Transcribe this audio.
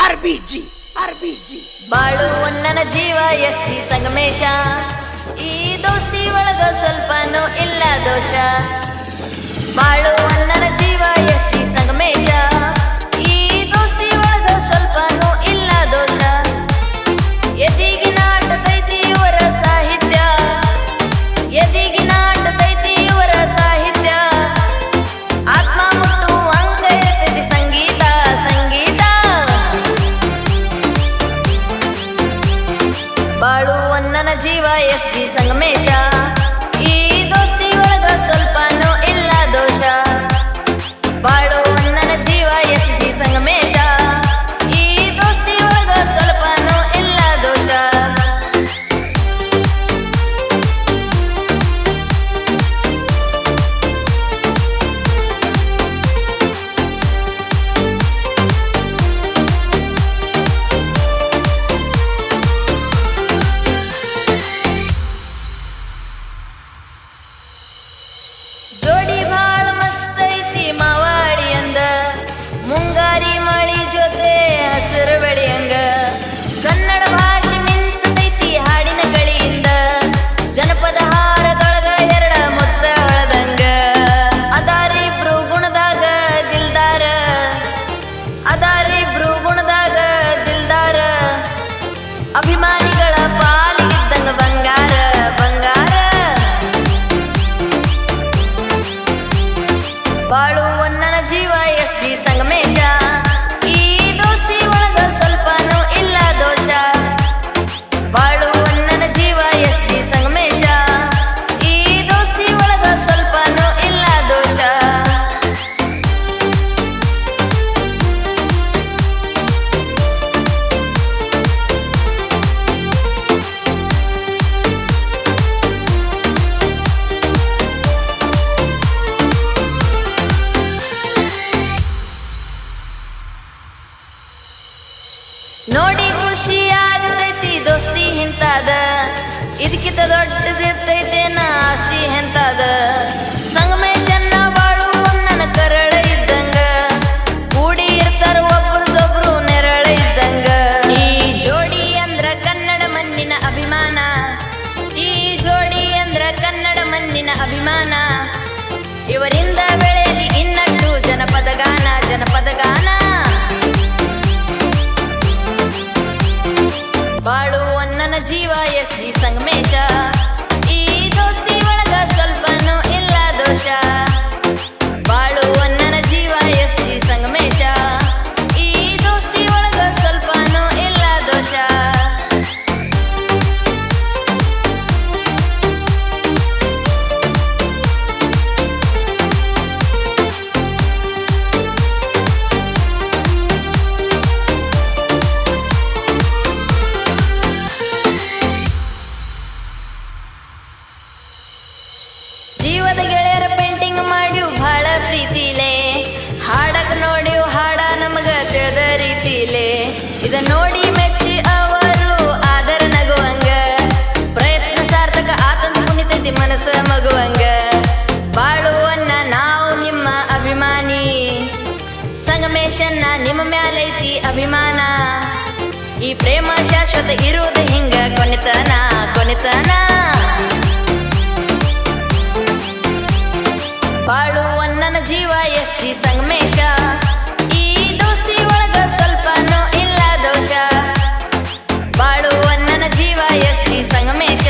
RBG ಬಾಳು ನನ್ನ ಜೀವ ಎಸ್ ಜಿ ಸಂಗಮೇಶ ಈ ದೋಸ್ತಿ ಒಳಗ ಸ್ವಲ್ಪನೂ ಇಲ್ಲ ದೋಷ ಬಾಳು ನನ್ನ ಜೀವ ಎಸ್ ಜಿ ಸಂಗಮೇಶ ಈ ದೋಸ್ತಿ ಒಳಗ ಸ್ವಲ್ಪನೂ ಇಲ್ಲ ದೋಷ ಎದಿಗಿ ನಾಟತೈತಿ ಇವರ ಸಾಹಿತ್ಯ ಎದಿಗಿ ನಾಟತೈತಿ ಇವರ ಸಾಹಿತ್ಯ ಆತ್ಮ ಮುಟ್ಟುವಂಗ ಇರ್ತೈತಿ ಸಂಗೀತ ಸಂಗೀತ ಬಾಳು ನನ್ನ ಜೀವ ಎಸ್ ಜಿ ಸಂಗಮೇಶ ಈ ದೋಸ್ತಿ ಒಳಗ ಸ್ವಲ್ಪನೂ ಇಲ್ಲ ದೋಷ ಬಾಳು ನನ್ನ ಜೀವ ಎಸ್ ಜಿ ಸಂಗಮೇಶ ಈ ದೋಸ್ತಿ ಒಳಗ ಸ್ವಲ್ಪನೂ ಇಲ್ಲ ದೋಷ ಜೋಡಿ ಬಾಳ ಮಸ್ತ್ ಐತಿ ಮಾವಾಳಿ ಅಂದ ಮುಂಗಾರಿ ಮಳಿ ಜೊತೆ ಹಸಿರು ಬೆಳೆಯಂಗ ಕನ್ನಡ ಭಾಷೆ ಮಿಂಚತೈತಿ ಹಾಡಿನ ಗಳಿಯಿಂದ ಜನಪದ ಹಾರದೊಳಗ ಎರಡ ಮುತ್ತ ಹೊಳದಂಗ ಅದಾರಿಬ್ರು ಗುಣದಾಗ ದಿಲ್ದಾರ ಅದಾರಿಬ್ರು ಗುಣದಾಗ ದಿಲ್ದಾರ ಅಭಿಮಾನಿಗಳ ಪಾಲಿಗಿದ್ದಂಗ ಬಂಗಾರ ಬಂಗಾರ ಬಾಳು ನನ್ನ ಜೀವ ಎಸ್ ಜಿ ಸಂಗಮೇಶ ಈ ದೋಸ್ತಿ ಒಳಗ ಸ್ವಲ್ಪನೂ ಇಲ್ಲ ದೋಷ ಬಾಳು ನನ್ನ ಜೀವ ಎಸ್ ಜಿ ಸಂಗಮೇಶ ಈ ದೋಸ್ತಿ ಒಳಗ ಸ್ವಲ್ಪನೂ ಇಲ್ಲ ದೋಷ ನೋಡಿ ಖುಷಿ ಆಗತೈತಿ ದೋಸ್ತಿ ಹಿಂತಾದ ಇದಕ್ಕಿಂತ ದೊಡ್ಡದಿರ್ತೈತೇನ ಆಸ್ತಿ ಎಂತಾದ ಸಂಗಮೇಶನ್ನ ಬಾಳು ನನ್ನ ಕರಳ ಇದ್ದಂಗ ಕೂಡಿ ಇರ್ತಾರ ಒಬ್ರದೊಬ್ರು ನೆರಳ ಇದ್ದಂಗ ಈ ಜೋಡಿ ಅಂದ್ರ ಕನ್ನಡ ಮಣ್ಣಿನ ಅಭಿಮಾನ ಈ ಜೋಡಿ ಅಂದ್ರ ಕನ್ನಡ ಮಣ್ಣಿನ ಅಭಿಮಾನ ಇವರಿಂದ ಬೆಳೆಯಲಿ ಇನ್ನಷ್ಟು ಜನಪದ ಗಾನ ಜನಪದ ಗಾನ ಬಾಳು ನನ್ನ ಜೀವ ಎಸ್ ಜಿ ಸಂಗಮೇಶ ಈ ದೋಸ್ತಿ ಒಳಗ ಸ್ವಲ್ಪನೂ ಇಲ್ಲ ದೋಷ ಬಾಳು ನನ್ನ ಜೀವ ಎಸ್ ಜಿ ಸಂಗಮೇಶ ಈ ದೋಸ್ತಿ ಒಳಗ ಸ್ವಲ್ಪನೂ ಇಲ್ಲ ದೋಷ ಜೀವದ ಗೆಳೆಯರ ಪೇಂಟಿಂಗ್ ಮಾಡಿವ್ ಬಹಳ ಪ್ರೀತಿಲೇ ಹಾಡಕ್ ನೋಡಿವ್ ಹಾಡ ನಮಗ ತಿಳಿದ ರೀತಿಲೇ ಇದ ನೋಡಿ ಮೆಚ್ಚಿ ಅವರು ಆದರ ನಗುವಂಗ ಪ್ರಯತ್ನ ಸಾರ್ಥಕ ಆತಂದ ಕುಣಿತೈತಿ ಮನಸ್ಸ ಮಗುವಂಗ ಬಾಳುವನ್ನ ನಾವು ನಿಮ್ಮ ಅಭಿಮಾನಿ ಸಂಗಮೇಶನ್ನ ನಿಮ್ಮ ಮ್ಯಾಲೈತಿ ಅಭಿಮಾನ ಈ ಪ್ರೇಮ ಶಾಶ್ವತ ಇರುವುದು ಹಿಂಗ ಕೊನೆತನ ಕೊನೆತನ ಬಾಳು ನನ್ನ ಜೀವ ಎಸ್ ಜಿ ಸಂಗಮೇಶ ಈ ದೋಸ್ತಿ ಒಳಗ ಸ್ವಲ್ಪನೂ ಇಲ್ಲ ದೋಷ ಬಾಳು ನನ್ನ ಜೀವ ಎಸ್ ಜಿ ಸಂಗಮೇಶ